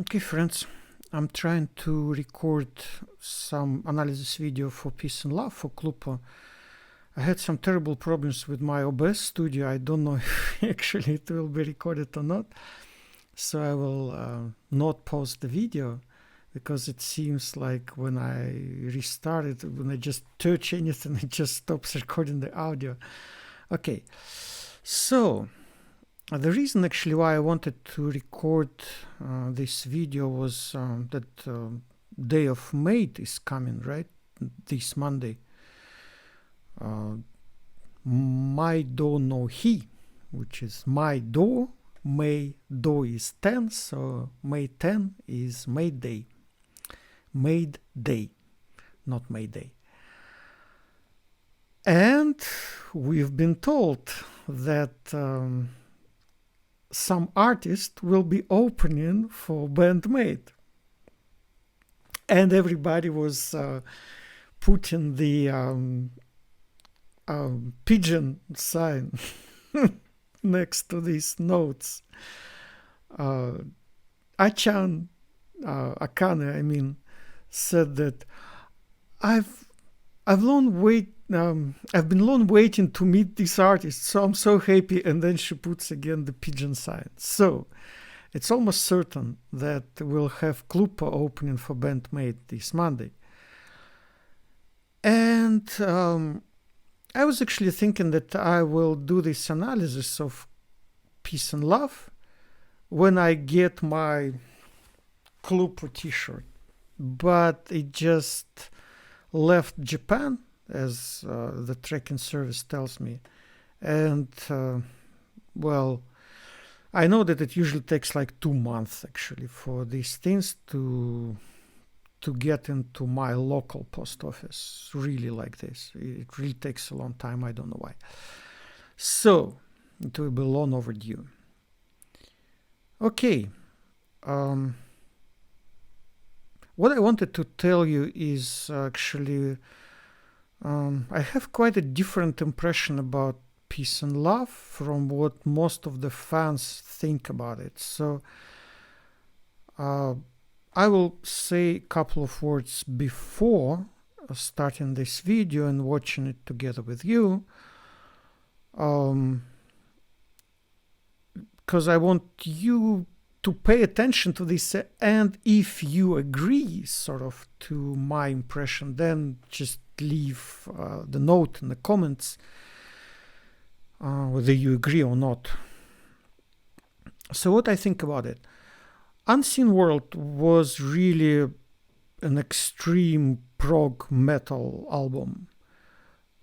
Okay, friends, I'm trying to record some analysis video for Peace and Love for Cluppo. I had some terrible problems with my OBS studio. I don't know if actually it will be recorded or not. So I will not pause the video because it seems like when I restarted, when I just touch anything, it just stops recording the audio. Okay, so the reason actually why I wanted to record this video was that Day of MAID is coming, right? This Monday. My do no hi, which is my do. May do is 10, so May 10 is MAID Day. MAID Day, not May Day. And we've been told that some artist will be opening for BAND-MAID. And everybody was putting the pigeon sign next to these notes. Akane, said that I've been long waiting to meet this artist, so I'm so happy. And then she puts again the pigeon sign. So it's almost certain that we'll have cluppo opening for BAND-MAID this Monday. And I was actually thinking that I will do this analysis of Peace and Love when I get my cluppo t-shirt. But it just left Japan, as the tracking service tells me. And, well, I know that it usually takes like 2 months, actually, for these things to get into my local post office, really like this. It really takes a long time. I don't know why. So it will be long overdue. Okay. What I wanted to tell you is actually I have quite a different impression about Peace and Love from what most of the fans think about it. So I will say a couple of words before starting this video and watching it together with you, because I want you to pay attention to this, and if you agree sort of to my impression, then just leave the note in the comments whether you agree or not. So what I think about it. Unseen World was really an extreme prog metal album.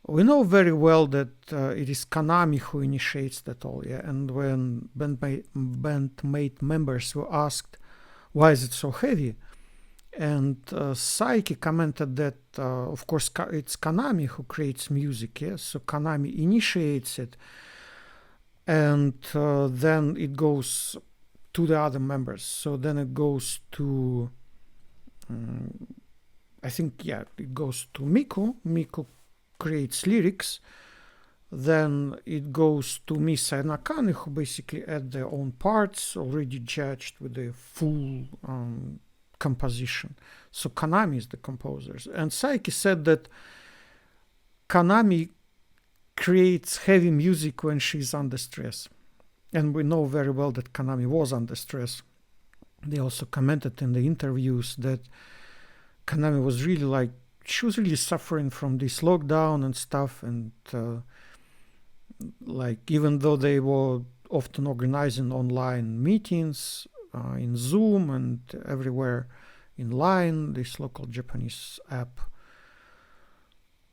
We know very well that it is Konami who initiates that all, yeah. And when BAND-MAID members were asked, why is it so heavy? And Saiki commented that, of course, it's Konami who creates music, yeah. So Konami initiates it, and then it goes to the other members. So then it goes to, I think, yeah, it goes to Miku. Miku creates lyrics. Then it goes to Misa and Akane, who basically add their own parts, already judged with the full composition. So Konami is the composers. And Saiki said that Konami creates heavy music when she's under stress. And we know very well that Konami was under stress. They also commented in the interviews that Konami was really she was really suffering from this lockdown and stuff. And even though they were often organizing online meetings in Zoom and everywhere in Line, this local Japanese app,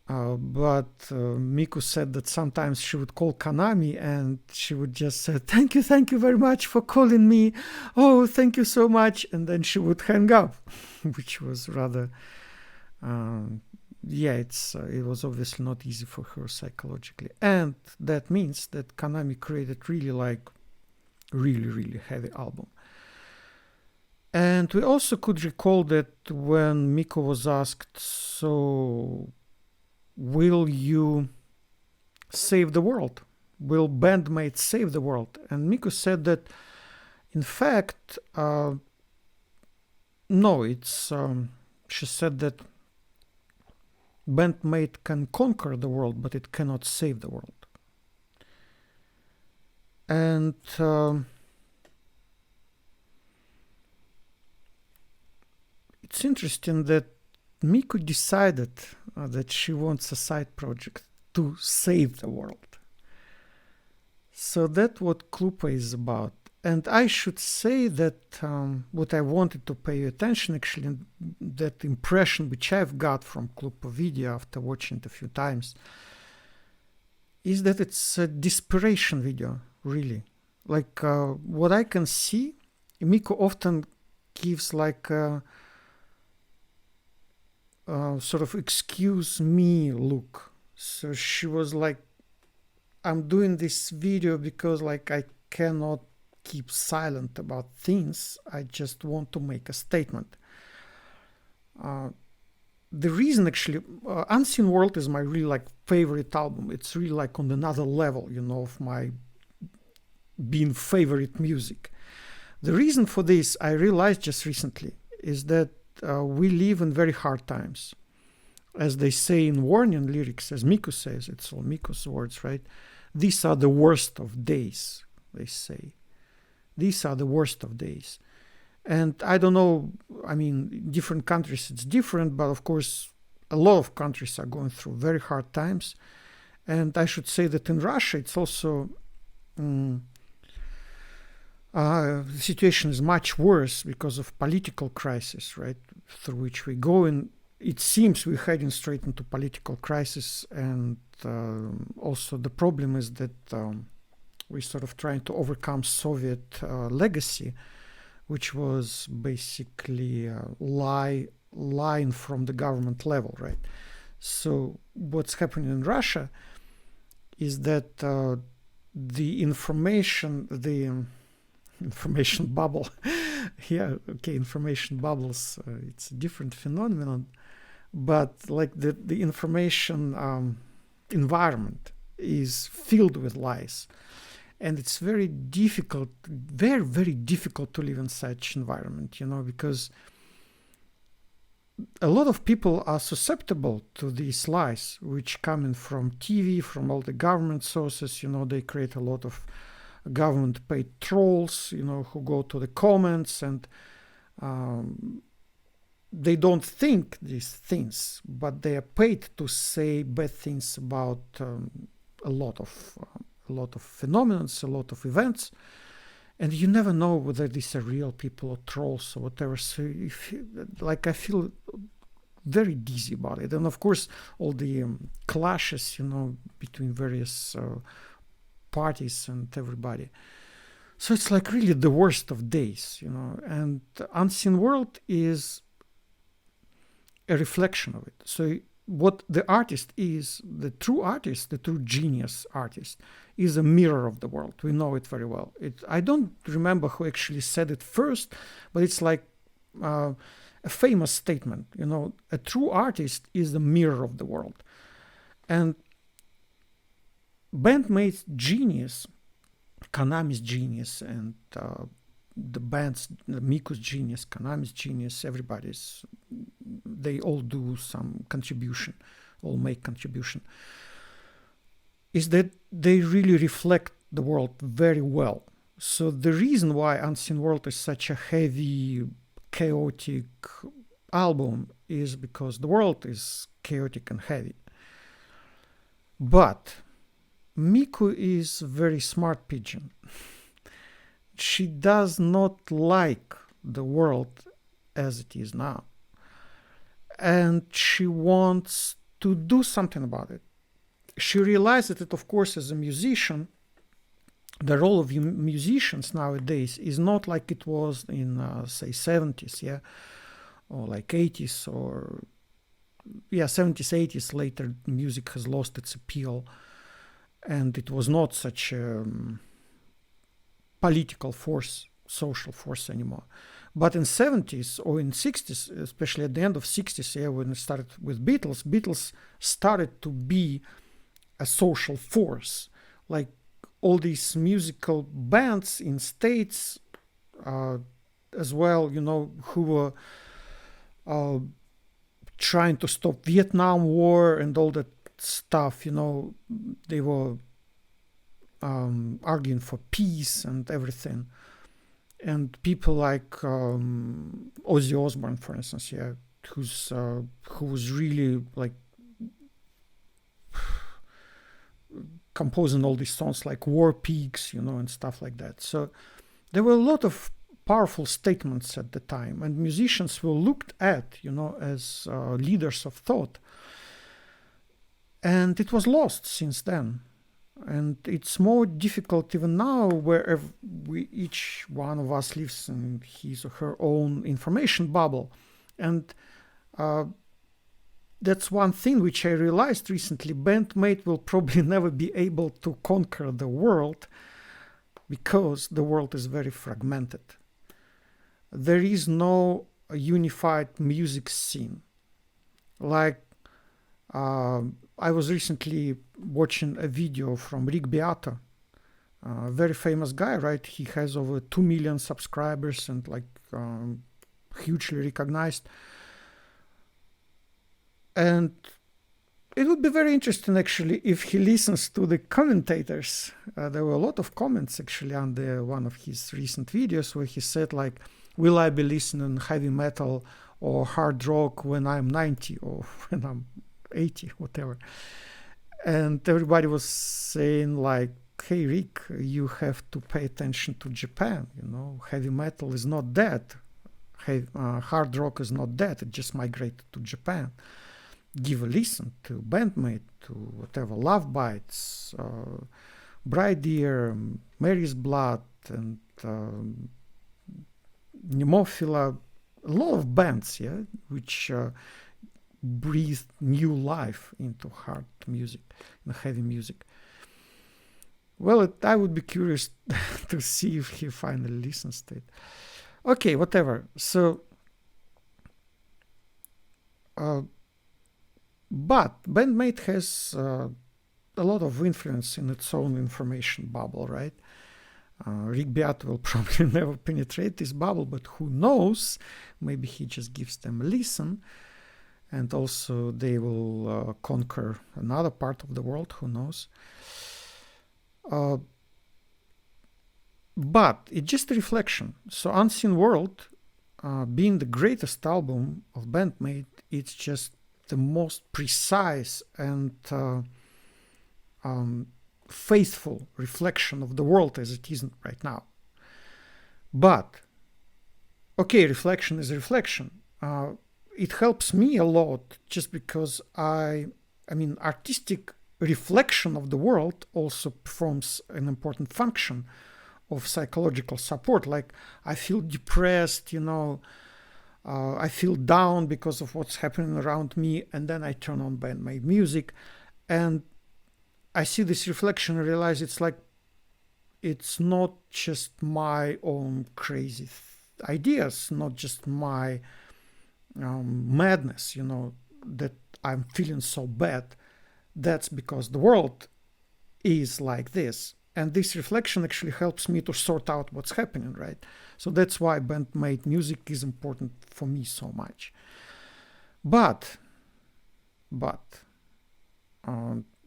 but Miku said that sometimes she would call Konami and she would just say, thank you very much for calling me. Oh, thank you so much. And then she would hang up, which was rather, it was obviously not easy for her psychologically. And that means that Konami created really really heavy album. And we also could recall that when Miku was asked, so will you save the world? Will BAND-MAID save the world? And Miku said that, in fact, No, it's she said that BAND-MAID can conquer the world, but it cannot save the world. And it's interesting that Miku decided that she wants a side project to save the world. So that's what cluppo is about. And I should say that what I wanted to pay attention, actually, that impression which I've got from cluppo video after watching it a few times, is that it's a desperation video, really. Like what I can see, Miku often gives like a sort of excuse me look. So she was like, I'm doing this video because like I cannot keep silent about things. I just want to make a statement. The reason actually, Unseen World is my really like favorite album. It's really like on another level, you know, of my being favorite music. The reason for this, I realized just recently, is that we live in very hard times. As they say in warning lyrics, as Miku says, it's all Miku's words, right? These are the worst of days, they say. These are the worst of days. And I don't know, I mean, different countries it's different, but of course, a lot of countries are going through very hard times. And I should say that in Russia, it's also, the situation is much worse because of political crisis, right, through which we go. And it seems we're heading straight into political crisis. And also the problem is that we're sort of trying to overcome Soviet legacy, which was basically lying from the government level, right? So what's happening in Russia is that the information bubble, yeah, okay, information bubbles, it's a different phenomenon, but like the information environment is filled with lies. And it's very difficult, very, very difficult to live in such environment, you know, because a lot of people are susceptible to these lies, which come in from TV, from all the government sources. You know, they create a lot of government-paid trolls, you know, who go to the comments, and they don't think these things, but they are paid to say bad things about a lot of phenomena, a lot of events, and you never know whether these are real people or trolls or whatever. So I feel very dizzy about it. And of course, all the clashes, you know, between various parties and everybody. So it's like really the worst of days, you know, and Unseen World is a reflection of it. So what the artist is, the true genius artist, is a mirror of the world. We know it very well. I don't remember who actually said it first, but it's like a famous statement. You know, a true artist is the mirror of the world. And BAND-MAID's genius, Kanami's genius, and the Miku's genius, Kanami's genius, they all do some contribution, all make contribution, is that they really reflect the world very well. So the reason why Unseen World is such a heavy, chaotic album is because the world is chaotic and heavy. But Miku is a very smart pigeon. She does not like the world as it is now. And she wants to do something about it. She realized that, of course, as a musician, the role of musicians nowadays is not like it was in, say, 70s, yeah, or like 80s, or, yeah, 70s, 80s. Later, music has lost its appeal, and it was not such a political force, social force anymore. But in 70s or in 60s, especially at the end of 60s, yeah, when it started with Beatles started to be a social force. Like all these musical bands in States as well, you know, who were trying to stop Vietnam War and all that stuff, you know, they were arguing for peace and everything. And people like Ozzy Osbourne, for instance, yeah, who was really like composing all these songs like War Pigs, you know, and stuff like that. So there were a lot of powerful statements at the time, and musicians were looked at, you know, as leaders of thought. And it was lost since then. And it's more difficult even now, where each one of us lives in his or her own information bubble. And that's one thing which I realized recently. BAND-MAID will probably never be able to conquer the world, because the world is very fragmented. There is no unified music scene. Like, I was recently watching a video from Rick Beato, a very famous guy, right? He has over 2 million subscribers and like hugely recognized. And it would be very interesting actually if he listens to the commentators. There were a lot of comments actually under one of his recent videos where he said like, will I be listening heavy metal or hard rock when I'm 90 or when I'm 80, whatever? And everybody was saying like, hey Rick, you have to pay attention to Japan, you know, heavy metal is not dead, hard rock is not dead, it just migrated to Japan. Give a listen to BAND-MAID, to whatever, Love Bites, Bright Ear, Mary's Blood, and Nemophila, a lot of bands, yeah, which breathed new life into hard music, and heavy music. Well, I would be curious to see if he finally listens to it. Okay, whatever. So, but BAND-MAID has a lot of influence in its own information bubble, right? Rick Beato will probably never penetrate this bubble, but who knows? Maybe he just gives them a listen, and also they will conquer another part of the world, who knows? But it's just a reflection. So Unseen World, being the greatest album of BAND-MAID, it's just the most precise and faithful reflection of the world as it is right now. But, okay, reflection is a reflection. It helps me a lot just because I mean, artistic reflection of the world also performs an important function of psychological support. Like, I feel depressed, you know, I feel down because of what's happening around me, and then I turn on BAND-MAID music, and I see this reflection and realize it's like, it's not just my own crazy ideas, not just my madness, you know, that I'm feeling so bad. That's because the world is like this. And this reflection actually helps me to sort out what's happening, right? So that's why BAND-MAID music is important for me so much. But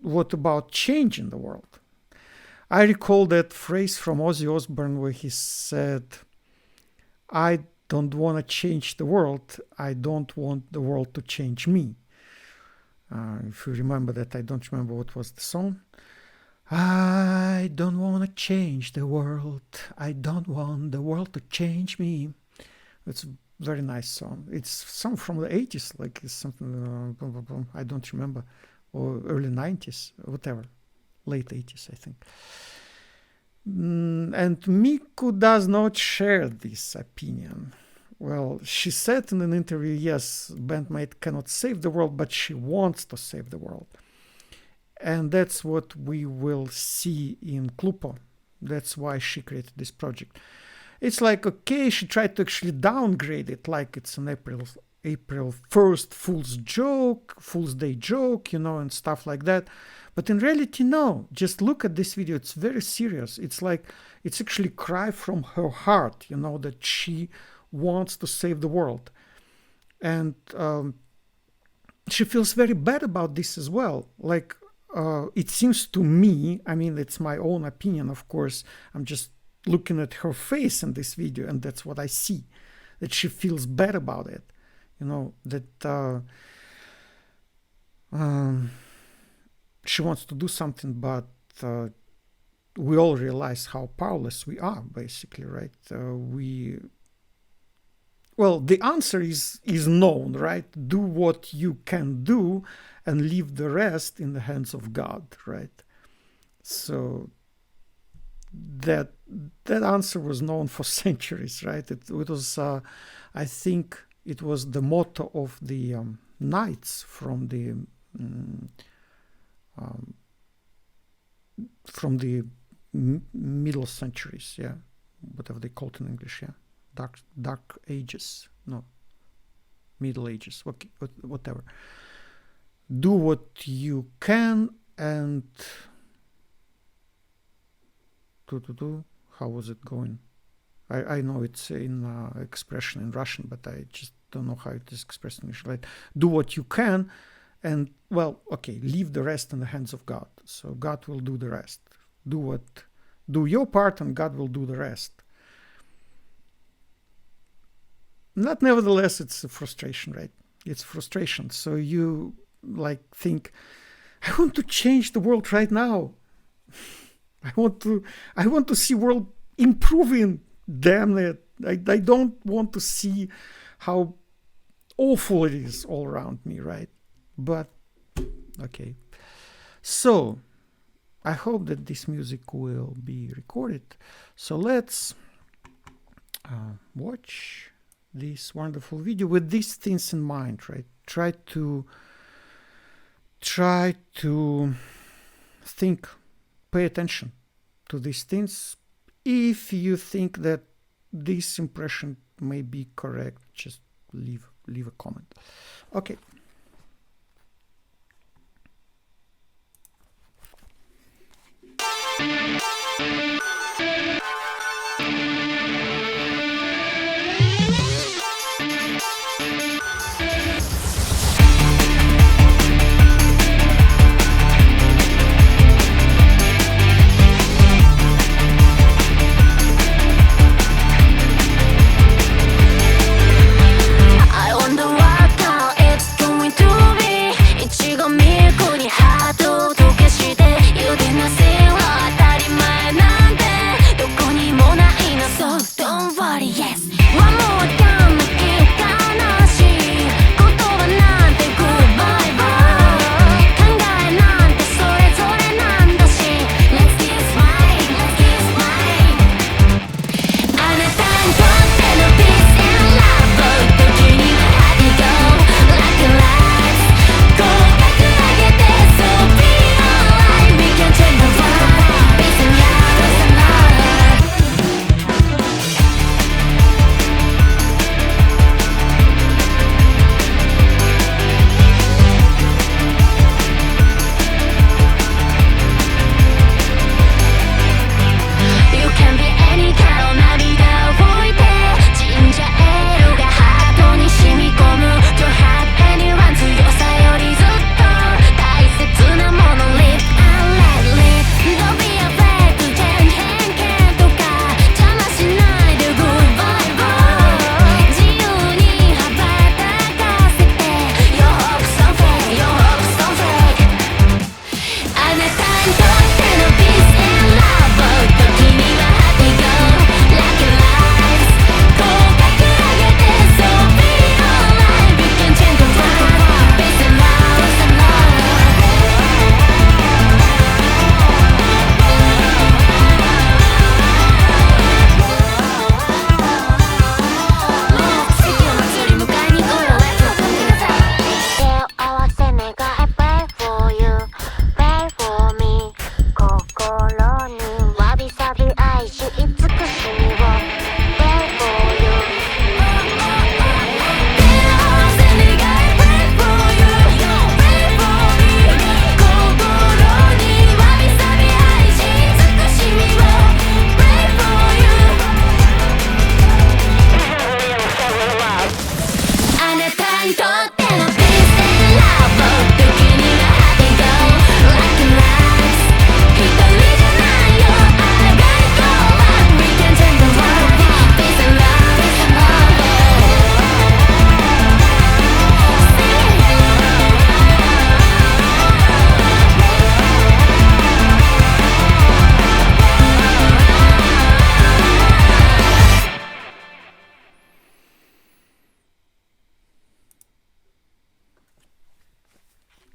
what about changing the world? I recall that phrase from Ozzy Osbourne where he said, I don't want to change the world, I don't want the world to change me. If you remember that, I don't remember what was the song. I don't want to change the world, I don't want the world to change me. It's a very nice song. It's some from the 80s, like it's something, I don't remember, or early 90s, whatever, late 80s, I think. And Miku does not share this opinion. Well, she said in an interview, yes, BAND-MAID cannot save the world, but she wants to save the world. And that's what we will see in Cluppo. That's why she created this project. It's like, okay, she tried to actually downgrade it, like it's an April 1st Fool's Day joke, you know, and stuff like that. But in reality, no. Just look at this video. It's very serious. It's like, it's actually cry from her heart, you know, that she wants to save the world. And she feels very bad about this as well. Like, it seems to me, I mean, it's my own opinion, of course, I'm just looking at her face in this video, and that's what I see, that she feels bad about it. That she wants to do something, but we all realize how powerless we are, basically, right? Well, the answer is known, right? Do what you can do and leave the rest in the hands of God, right? So that answer was known for centuries, right? It was, I think, it was the motto of the knights from the middle centuries, yeah, whatever they call it in English, yeah, dark ages, no, middle ages, whatever. Do what you can and how was it going? I know it's in expression in Russian, but I just don't know how it is expressed in English, right? Do what you can and, well, okay, leave the rest in the hands of God. So God will do the rest. Do your part and God will do the rest. Not nevertheless, it's a frustration, right? It's frustration. So you think, I want to change the world right now. I want to see world improving. Damn it. I don't want to see how awful it is all around me, right? But okay. So I hope that this music will be recorded. So let's watch this wonderful video with these things in mind, right? Try to think, pay attention to these things. If you think that this impression may be correct, just leave a comment. Okay. I wonder what now it's going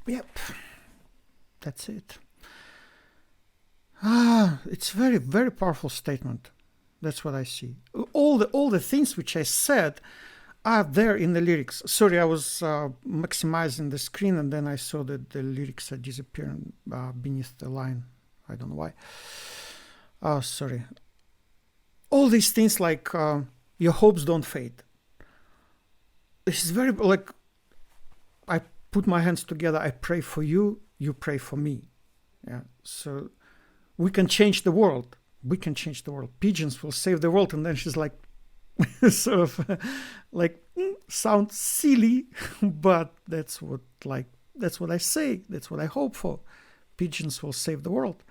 Yep, that's it. It's very, very powerful statement. That's what I see. All the things which I said are there in the lyrics. Sorry, I was maximizing the screen and then I saw that the lyrics are disappearing beneath the line. I don't know why. Oh, sorry. All these things like your hopes don't fade. This is very like I put my hands together. I pray for you. You pray for me. Yeah. So we can change the world. We can change the world. Pigeons will save the world. And then she's like, sort of like sounds silly, but that's what I say. That's what I hope for. Pigeons will save the world.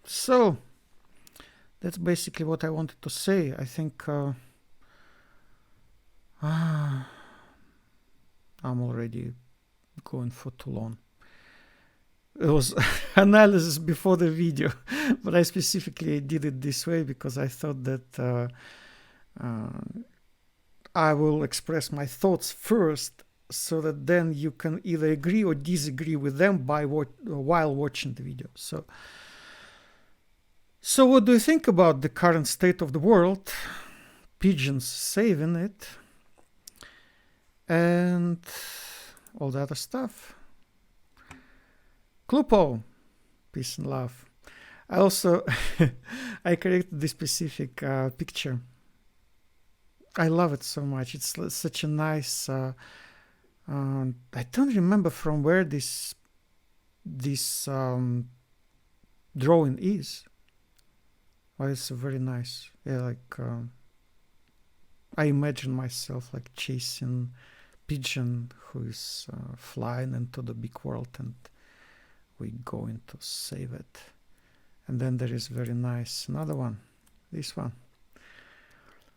So that's basically what I wanted to say. I think I'm already going for too long. It was analysis before the video, but I specifically did it this way because I thought that I will express my thoughts first, so that then you can either agree or disagree with them while watching the video. So what do you think about the current state of the world? Pigeons saving it, and all the other stuff. Cluppo, peace and love. I also I created this specific picture. I love it so much. It's such a nice. I don't remember from where this drawing is. Well, it's very nice. Yeah, like I imagine myself like chasing pigeon who is flying into the big world, and we going to save it. And then there is very nice another one, this one.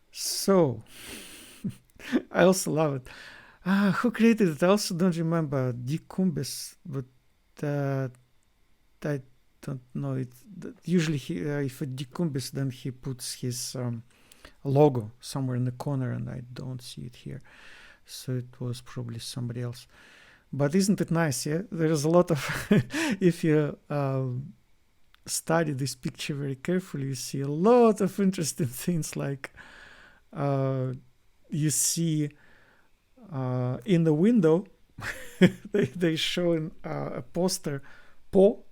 So I also love it. Who created it? I also don't remember. Dikumbis, but I don't know it. Usually if it Dikumbis, then he puts his logo somewhere in the corner, and I don't see it here. So it was probably somebody else. But isn't it nice? Yeah, there's a lot of if you study this picture very carefully, you see a lot of interesting things. Like you see in the window they showing a poster Po.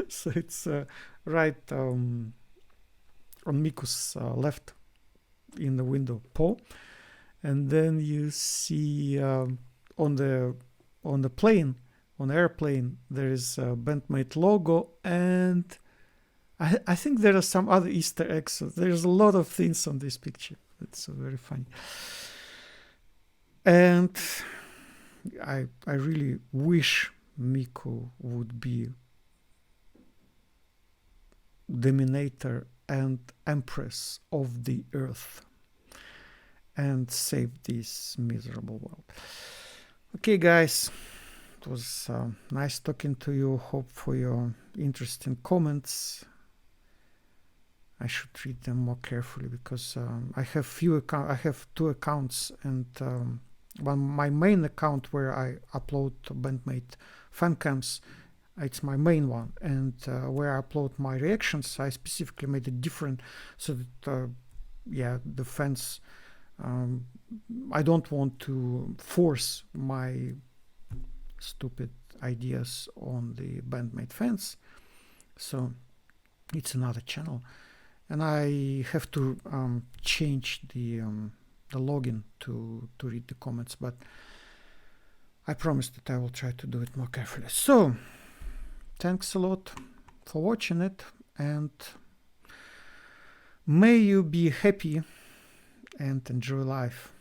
So it's right on Miku's left in the window Po, and then you see on the plane, on the airplane, there is a BAND-MAID logo, and I think there are some other Easter eggs. So there's a lot of things on this picture. It's very funny. And I really wish Miku would be dominator and empress of the earth and save this miserable world. Okay, guys, it was nice talking to you. Hope for your interesting comments. I should read them more carefully because I have I have two accounts, and my main account where I upload BAND-MAID fan cams, it's my main one, and where I upload my reactions, I specifically made it different so that the fans. I don't want to force my stupid ideas on the BAND-MAID fans, so it's another channel, and I have to change the login to read the comments, but I promise that I will try to do it more carefully. So thanks a lot for watching it, and may you be happy and enjoy life.